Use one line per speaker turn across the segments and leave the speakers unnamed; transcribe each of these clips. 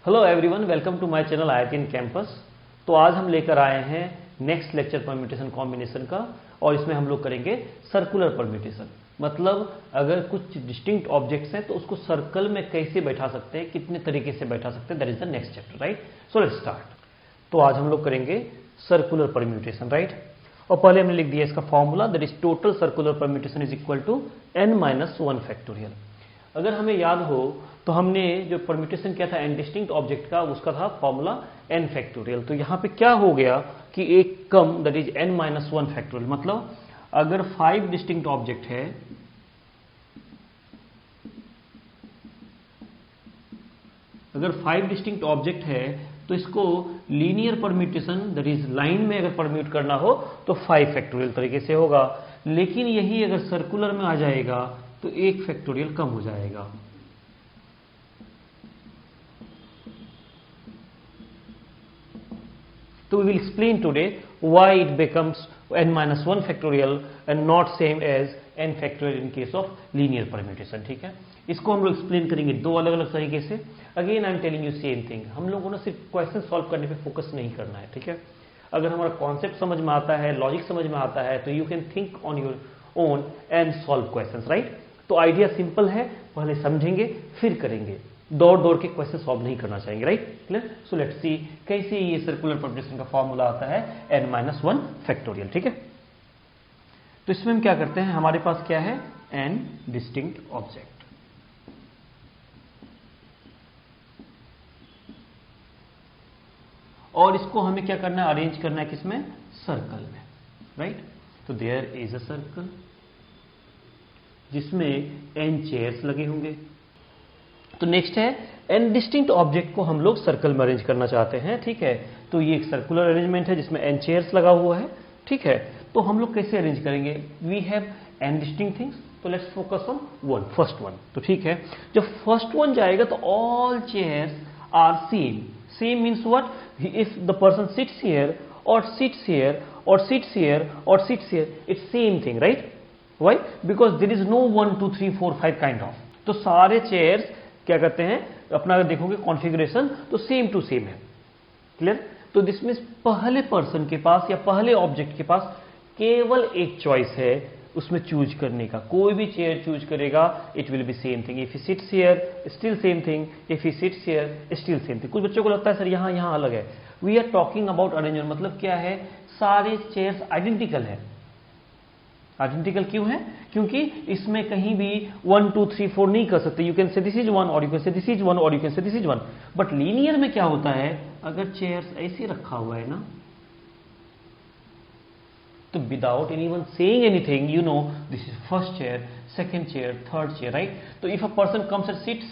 Hello everyone, welcome to my channel IIT in campus. तो आज हम लेकर आए हैं नेक्स्ट लेक्चर परम्यूटेशन कॉम्बिनेशन का, और इसमें हम लोग करेंगे सर्कुलर परम्यूटेशन। मतलब अगर कुछ डिस्टिंक्ट ऑब्जेक्ट्स हैं तो उसको सर्कल में कैसे बैठा सकते हैं, कितने तरीके से बैठा सकते हैं, that is the next chapter, right. So let's start. तो आज हम लोग करेंगे सर्कुलर परम्यूटेशन, राइट। और पहले हमने लिख दिया इसका formula, that is total circular permutation is equal to n-1 factorial. अगर हमें याद हो तो हमने जो परम्यूटेशन किया था एन डिस्टिंक्ट ऑब्जेक्ट का, उसका था फॉर्मूला n फैक्टोरियल। तो यहां पे क्या हो गया कि एक कम, दैट इज n-1 फैक्टोरियल। मतलब अगर 5 डिस्टिंक्ट ऑब्जेक्ट है, अगर 5 डिस्टिंक्ट ऑब्जेक्ट है तो इसको linear permutation, that is line में अगर परम्यूट करना हो तो 5 फैक्टोरियल तरीके से होगा। लेकिन यही अगर सर्कुलर में आ जाएगा तो 1 फैक्टोरियल कम हो जाएगा। So we will explain today why it becomes n-1 factorial and not same as n factorial in case of linear permutation, ठीक है। इसको हम लोग एक्सप्लेन करेंगे दो अलग अलग तरीके से। Again I am telling you same thing, हम लोगों को ना सिर्फ क्वेश्चन सॉल्व करने पे फोकस नहीं करना है, ठीक है। अगर हमारा कॉन्सेप्ट समझ में आता है, लॉजिक समझ में आता है, तो you can think on your own and solve questions, right. तो आइडिया सिंपल है, पहले समझेंगे फिर करेंगे, दौड़ दौड़ के क्वेश्चन सॉल्व नहीं करना चाहेंगे, right. Clear. So let's see कैसे ये सर्कुलर परम्यूटेशन का फॉर्मूला आता है n-1 फैक्टोरियल, ठीक है। तो इसमें हम क्या करते हैं, हमारे पास क्या है, n डिस्टिंक्ट ऑब्जेक्ट, और इसको हमें क्या करना है, अरेंज करना है किसमें, सर्कल में, राइट। तो देयर इज अ सर्कल जिसमें n चेयर्स लगे होंगे। तो नेक्स्ट है n डिस्टिंक्ट ऑब्जेक्ट को हम लोग सर्कल में अरेंज करना चाहते हैं, ठीक है। तो ये एक सर्कुलर अरेंजमेंट है जिसमें n चेयर्स लगा हुआ है, ठीक है। तो हम लोग कैसे अरेंज करेंगे, we have n distinct things, तो let's focus on one, first one. तो ठीक है, जब फर्स्ट वन जाएगा तो all chairs are same. Same means what, if the person sits here और सिट्स हियर और सिट्स हियर और sits here, it's same thing, right. Why, because there is no 1 2 3 4 5 kind of. तो सारे chairs क्या करते हैं, अपना अगर देखोगे कॉन्फ़िगरेशन तो सेम टू सेम है। क्लियर। तो दिस मीन्स पहले पर्सन के पास या पहले ऑब्जेक्ट के पास केवल एक चॉइस है उसमें चूज करने का। कोई भी चेयर चूज करेगा, it will be same thing. If he sits here still same thing, if he sits here still same thing. कुछ बच्चों को लगता है सर यहां अलग है। We are talking about arrangement, मतलब क्या है, सारे चेयर्स आइडेंटिकल है। आइडेंटिकल क्यों है, क्योंकि इसमें कहीं भी 1 2 3 4 नहीं कर सकते। You can say this is 1 और you can say this is 1 और you can say this is 1। But linear में क्या होता है, अगर चेयर्स ऐसे रखा हुआ है ना, तो without anyone saying anything, you know this is first chair, second chair, third chair, right? So if a person comes and sits,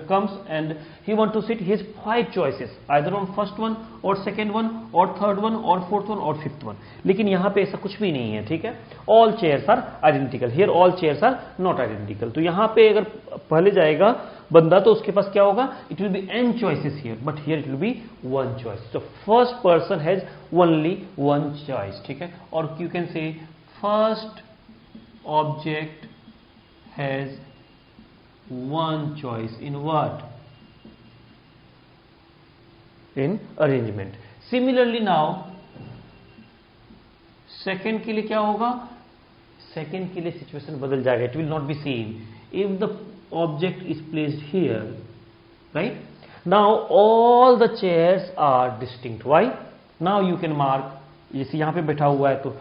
comes and he want to sit, he has 5 choices, either on first one or second one or third one or fourth one or fifth one. लेकिन यहाँ पे ऐसा कुछ भी नहीं है, ठीक है। All chairs are identical. Here all chairs are not identical. तो यहाँ पे अगर पहले जाएगा बंदा तो उसके पास क्या होगा, it will be n choices here, but here it will be 1 choice. So first person has only 1 choice, ठीक है। और you can say first object has 1 choice in what, in arrangement. Similarly now second के लिए क्या होगा, second के लिए situation बदल जाएगा, it will not be same. If the object is placed here, right, now all the chairs are distinct. Why? Now you can mark, जैसे यहाँ पे बैठा हुआ है तो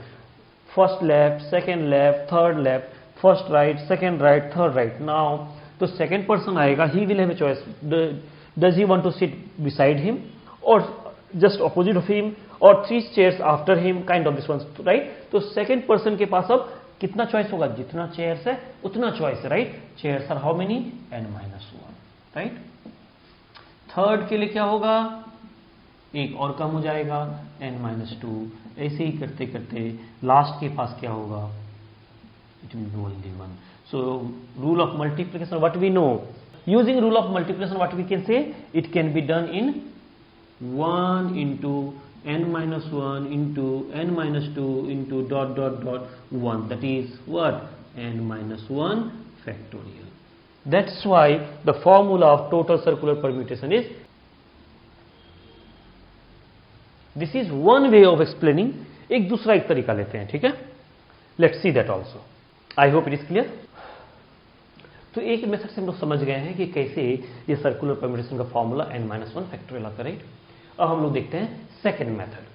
first left, second left, third left, first right, second right, third right. Now तो second person आएगा, he will have a choice, does he want to sit beside him और जस्ट ऑपोजिट ऑफ हिम और 3 chairs after him, kind of this one, right. तो second person के पास अब कितना choice होगा, जितना चेयर्स है उतना चॉइस है, right. Chairs are how many, n-1, right. Third के लिए क्या होगा, एक और कम हो जाएगा, n-2। ऐसे ही करते करते लास्ट के पास क्या होगा, it will be only 1. So rule of multiplication, what we know, using rule of multiplication, what we can say, it can be done in 1 into n-1 into n-2 into ... 1, that is what, n-1 factorial. That's why the formula of total circular permutation is this is one way of explaining. एक दूसरा एक तरीका लेते हैं, ठीक है। Let's see that also. I hope it is clear. तो एक मेथड से हम लोग समझ गए हैं कि कैसे ये सर्कुलर परम्यूटेशन का फॉर्मूला n-1 फैक्टोरियल आता है, राइट। अब हम लोग देखते हैं सेकेंड मेथड।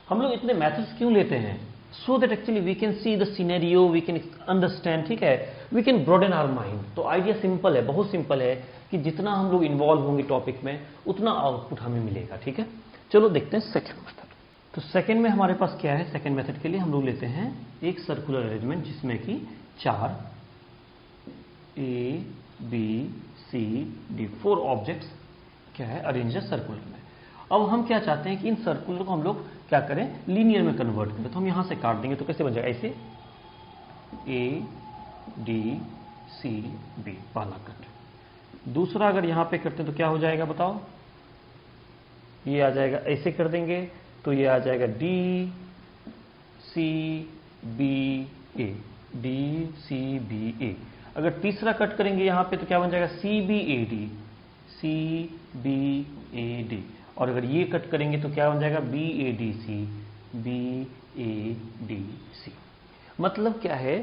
हम लोग इतने मेथड्स क्यों लेते हैं? So that actually we can see the scenario, we can understand, ठीक है, we can broaden our mind. तो आइडिया सिंपल है, बहुत सिंपल है कि जितना हम लोग इन्वॉल्व होंगे टॉपिक में उतना आउटपुट हमें मिलेगा, ठीक है। चलो देखते हैं सेकेंड मेथड। तो सेकेंड में हमारे पास क्या है? सेकेंड मेथड के लिए हम लोग लेते हैं एक सर्कुलर अरेंजमेंट जिसमें कि 4 A, B, C, D 4 objects क्या है अरेंज सर्कुलर में। अब हम क्या चाहते हैं कि इन सर्कुलर को हम लोग क्या करें, लीनियर में कन्वर्ट करें। तो हम यहां से काट देंगे तो कैसे बन जाएगा? ऐसे A, D, C, B पहला कट। दूसरा अगर यहां पे करते हैं तो क्या हो जाएगा बताओ? ये आ जाएगा, ऐसे कर देंगे तो ये आ जाएगा D, C, B, A, D, C, B, A। अगर तीसरा कट करेंगे यहां पे तो क्या बन जाएगा? C, B, A, D, C, B, A, D। और अगर ये कट करेंगे तो क्या बन जाएगा? B, A, D, C, B, A, D, C। मतलब क्या है,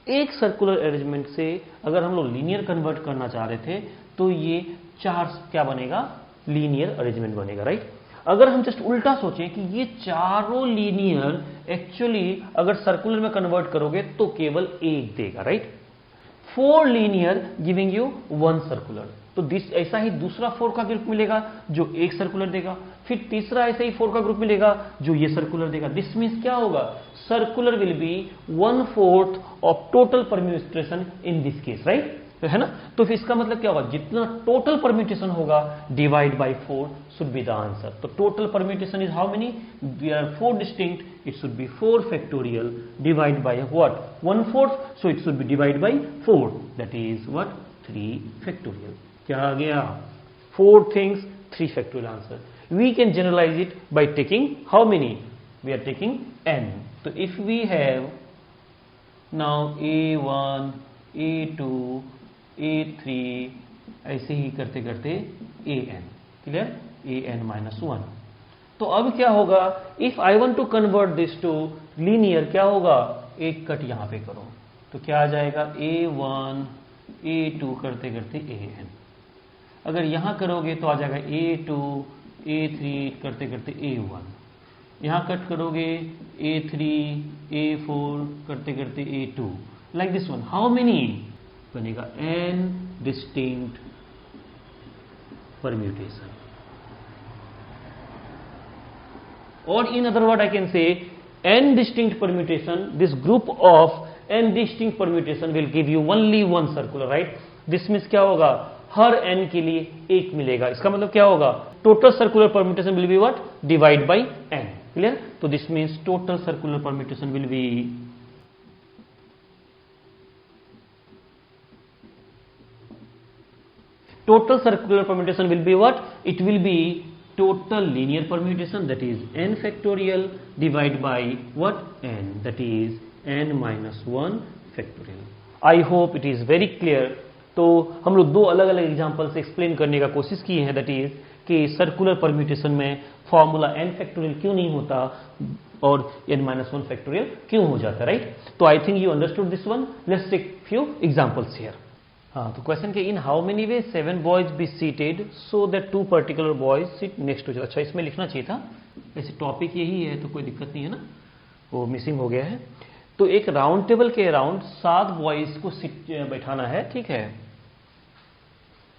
एक सर्कुलर अरेंजमेंट से अगर हम लोग लीनियर कन्वर्ट करना चाह रहे थे तो ये 4 क्या बनेगा? लीनियर अरेंजमेंट बनेगा, राइट। अगर हम जस्ट उल्टा सोचें कि ये चारों लीनियर एक्चुअली अगर सर्कुलर में कन्वर्ट करोगे तो केवल एक देगा, right. 4 linear giving you 1 circular. तो ऐसा ही दूसरा 4 का ग्रुप मिलेगा जो एक सर्कुलर देगा, फिर तीसरा ऐसा ही 4 का ग्रुप मिलेगा जो ये सर्कुलर देगा। दिस मीन्स क्या होगा? Circular will be 1/4 of total permutation in this case, right, है ना। तो फिर इसका मतलब क्या होगा? जितना टोटल परम्यूटेशन होगा divide by 4 should be the answer. तो total permutation is how many? There are 4 distinct, it should be 4 factorial divided by what? 1/4, so it should be divided by 4, that is what? 3 factorial। क्या आ गया? 4 things 3 factorial answer। We can generalize it by taking how many? We are taking n। तो if we have now a1 a2 a3 ऐसे ही करते करते an, clear, an-1। तो अब क्या होगा? If I want to convert this to linear, क्या होगा? एक कट यहां पे करो तो क्या आ जाएगा? a1 a2 करते करते an। अगर यहां करोगे तो आ जाएगा a2 a3 करते करते a1। यहां कट करोगे a3 a4 करते करते a2, like this one. How many बनेगा? n distinct permutation. Or in other word I can say n distinct permutation, this group of n distinct permutation will give you only one circular, right। This means क्या होगा? हर n के लिए एक मिलेगा। इसका मतलब क्या होगा? Total circular permutation will be what? Divide by n, clear. तो this means total circular permutation will be what? It will be total linear permutation, that is n factorial divided by what? n, that is n-1 factorial। I hope it is very clear। तो हम लोग 2 अलग अलग example से explain करने का कोशिश किए हैं, दैट इज कि सर्कुलर परम्यूटेशन में फॉर्मूला n फैक्टोरियल क्यों नहीं होता और n-1 फैक्टोरियल क्यों हो जाता, राइट। तो I think you understood this one. Let's take few examples here. हाँ, तो क्वेश्चन के in how many way 7 boys be seated so that 2 particular boys sit next to. अच्छा, इसमें लिखना चाहिए था, वैसे टॉपिक यही है तो कोई दिक्कत नहीं है ना, वो मिसिंग हो गया है। तो एक राउंड टेबल के अराउंड 7 बॉयज को सिट बैठाना है, ठीक है।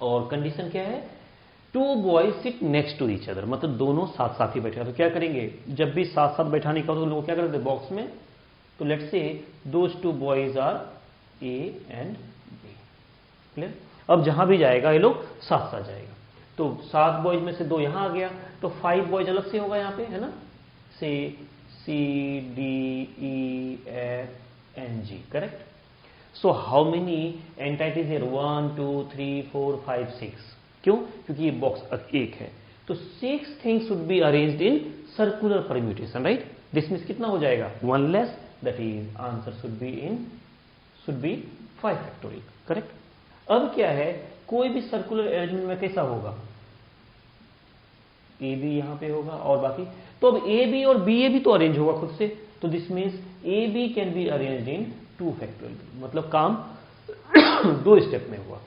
और कंडीशन क्या है? 2 boys sit next to each other, मतलब दोनों साथ साथ ही बैठेगा। तो क्या करेंगे? जब भी साथ साथ बैठाने का तो लोग क्या करते हैं बॉक्स में, तो let's say those 2 boys are A and B, clear. अब जहां भी जाएगा ये लोग साथ साथ जाएगा। तो 7 बॉयज में से 2 यहां आ गया तो 5 बॉयज अलग से होगा यहां पे, है ना। से C D E F N G, correct. So how many entities here? 1 2 3 4 5 6। क्यों? क्योंकि ये बॉक्स एक है। तो 6 things should be arranged in circular permutation, right. This means कितना हो जाएगा? 1 less, that is answer should be 5 factorial, correct. अब क्या है? कोई भी सर्कुलर अरेंजमेंट में कैसा होगा? ए बी यहाँ पे होगा और बाकी, तो अब ए बी और बी ए भी तो अरेंज होगा खुद से, तो this means A B can be arrange in 2 factorial, मतलब काम 2 स्टेप में हुआ।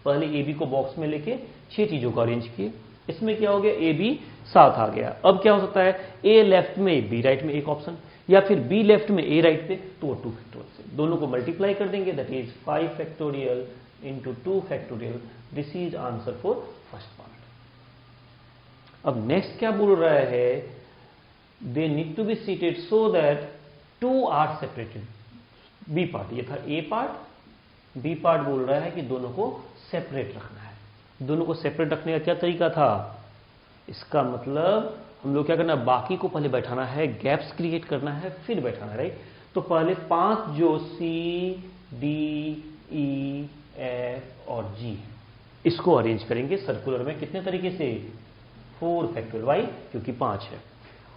पहले ए बी को बॉक्स में लेके 6 चीजों को अरेंज किए, इसमें क्या हो गया, ए बी 7 आ गया। अब क्या हो सकता है, ए लेफ्ट में बी राइट में एक ऑप्शन, या फिर बी लेफ्ट में ए राइट पे, तो वो 2 फैक्टोरियल से दोनों को मल्टीप्लाई कर देंगे, that is 5 factorial into 2 factorial. This is answer for first part. अब नेक्स्ट क्या बोल रहा है, they need to be seated so that 2 are separated. B part, ये था ए पार्ट, बी पार्ट बोल रहा है कि दोनों को सेपरेट रखना है। दोनों को सेपरेट रखने का क्या तरीका था, इसका मतलब हम लोग क्या करना है, बाकी को पहले बैठाना है, गैप्स क्रिएट करना है, फिर बैठाना है, राइट। तो पहले 5 जो सी डी ई एफ और जी इसको अरेंज करेंगे सर्कुलर में, कितने तरीके से, 4 फैक्टोरियल। वाई, क्योंकि 5 है।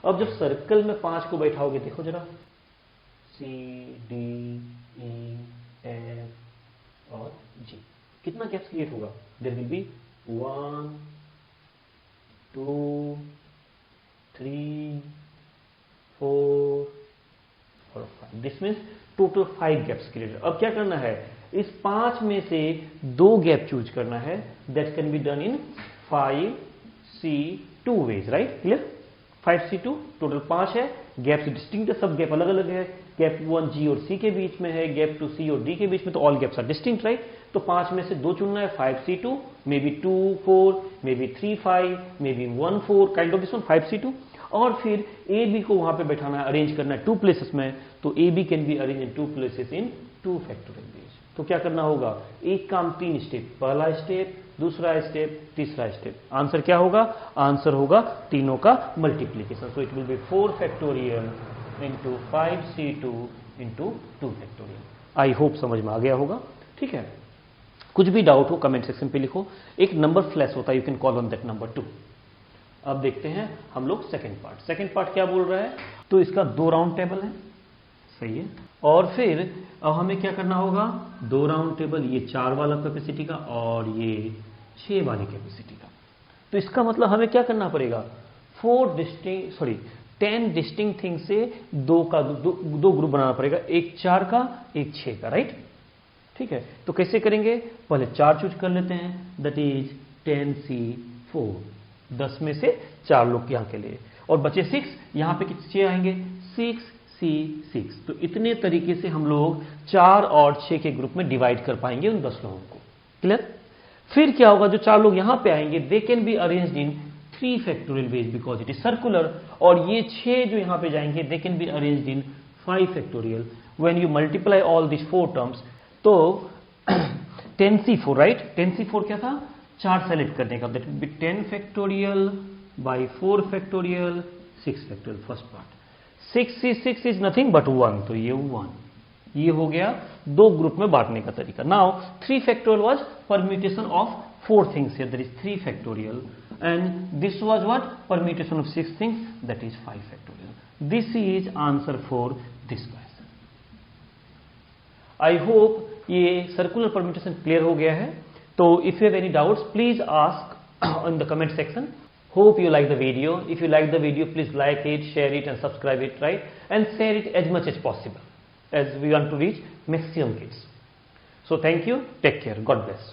अब जब सर्कल में 5 को बैठाओगे, देखो जरा, सी डी ई एफ और जी, कितना गैप्स क्रिएट होगा, देयर विल बी 1 2 3 4 और 5। This means total 5 gaps created. अब क्या करना है, इस 5 में से 2 गैप चूज करना है, that can be done in 5C2 ways, right, clear. 5C2 total 5 है, गैप्स डिस्टिंक्ट है, सब गैप अलग अलग है, गैप 1 जी और सी के बीच में है, गैप 2 सी और डी के बीच में, तो all gaps are distinct, right. तो 5 में से 2 चुनना है, 5C2, may be 2 4, may be 3 5, may be 1 4, kind of this one 5C2। और फिर ए बी को वहां पे बैठाना है, अरेंज करना है 2 प्लेसेस में, तो A B can be arrange in 2 places in 2 factorial ways. तो क्या करना होगा, एक काम 3 स्टेप, पहला स्टेप, दूसरा स्टेप, तीसरा स्टेप। आंसर क्या होगा, आंसर होगा तीनों का multiplication. So it will B 4 factorial into 5C2 into 2 factorial. I hope समझ में आ गया होगा, ठीक है। कुछ भी डाउट हो कमेंट सेक्शन पे लिखो, एक नंबर फ्लैश होता है, you can call on that number 2। अब देखते हैं हम लोग सेकंड पार्ट। सेकंड पार्ट क्या बोल रहा है, तो इसका 2 राउंड टेबल है, सही है। और फिर अब हमें क्या करना होगा, 2 राउंड टेबल, ये 4 वाला कैपेसिटी का और ये 6 वाली कैपेसिटी का। तो इसका मतलब हमें क्या करना पड़ेगा, 10 डिस्टिंक्ट थिंग से 2 ग्रुप बनाना पड़ेगा, एक 4 का एक 6 का, राइट, ठीक है। तो कैसे करेंगे, पहले 4 चूज कर लेते हैं, दैट इज 10C4, 10 में से 4 लोग यहाँ के लिए, और बचे 6, यहाँ पे कितने 6 आएंगे, 6C6। तो इतने तरीके से हम लोग 4 और 6 के ग्रुप में डिवाइड कर पाएंगे उन 10 लोगों को, क्लियर। फिर क्या होगा, जो 4 लोग यहाँ पे आएंगे, they can be arranged in 3 factorial ways because it is circular, और ये 6 जो यहाँ पे जाएंगे, they can be arranged in 5 factorial. When you multiply all this 4 terms, तो 10C4, राइट, 10C4 क्या था, 4 सेलेक्ट करने का, that will be 10 factorial by 4 factorial 6 factorial, first part. 6C6 is nothing but 1, तो ये 1, ये हो गया 2 ग्रुप में बांटने का तरीका। Now 3 factorial was permutation of 4 things, that is 3 factorial, and this was what, permutation of 6 things, that is 5 factorial. This is answer for this question. I hope ये सर्कुलर परम्यूटेशन क्लियर हो गया है। तो if you have any doubts please ask in the comment section. Hope you like the video. If you like the video, please like it, share it and subscribe it, right? And share it as much as possible, as we want to reach maximum kids. So thank you. Take care. God bless.